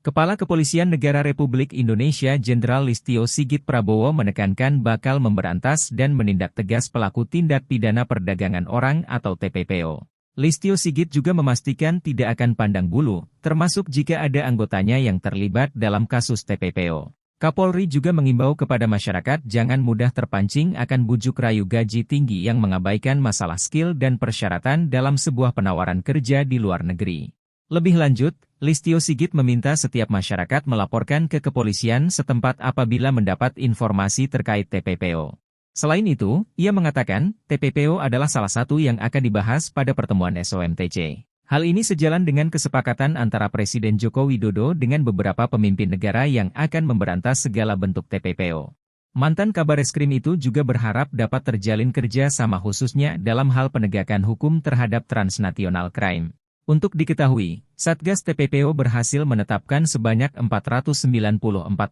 Kepala Kepolisian Negara Republik Indonesia Jenderal Listio Sigit Prabowo menekankan bakal memberantas dan menindak tegas pelaku tindak pidana perdagangan orang atau TPPO. Listio Sigit juga memastikan tidak akan pandang bulu, termasuk jika ada anggotanya yang terlibat dalam kasus TPPO. Kapolri juga mengimbau kepada masyarakat jangan mudah terpancing akan bujuk rayu gaji tinggi yang mengabaikan masalah skill dan persyaratan dalam sebuah penawaran kerja di luar negeri. Lebih lanjut, Listio Sigit meminta setiap masyarakat melaporkan ke kepolisian setempat apabila mendapat informasi terkait TPPO. Selain itu, ia mengatakan, TPPO adalah salah satu yang akan dibahas pada pertemuan SOMTC. Hal ini sejalan dengan kesepakatan antara Presiden Joko Widodo dengan beberapa pemimpin negara yang akan memberantas segala bentuk TPPO. Mantan Kabar Eskrim itu juga berharap dapat terjalin kerja sama khususnya dalam hal penegakan hukum terhadap transnational crime. Untuk diketahui, Satgas TPPO berhasil menetapkan sebanyak 494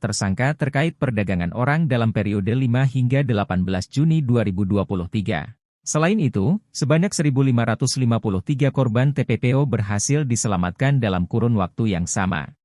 tersangka terkait perdagangan orang dalam periode 5 hingga 18 Juni 2023. Selain itu, sebanyak 1.553 korban TPPO berhasil diselamatkan dalam kurun waktu yang sama.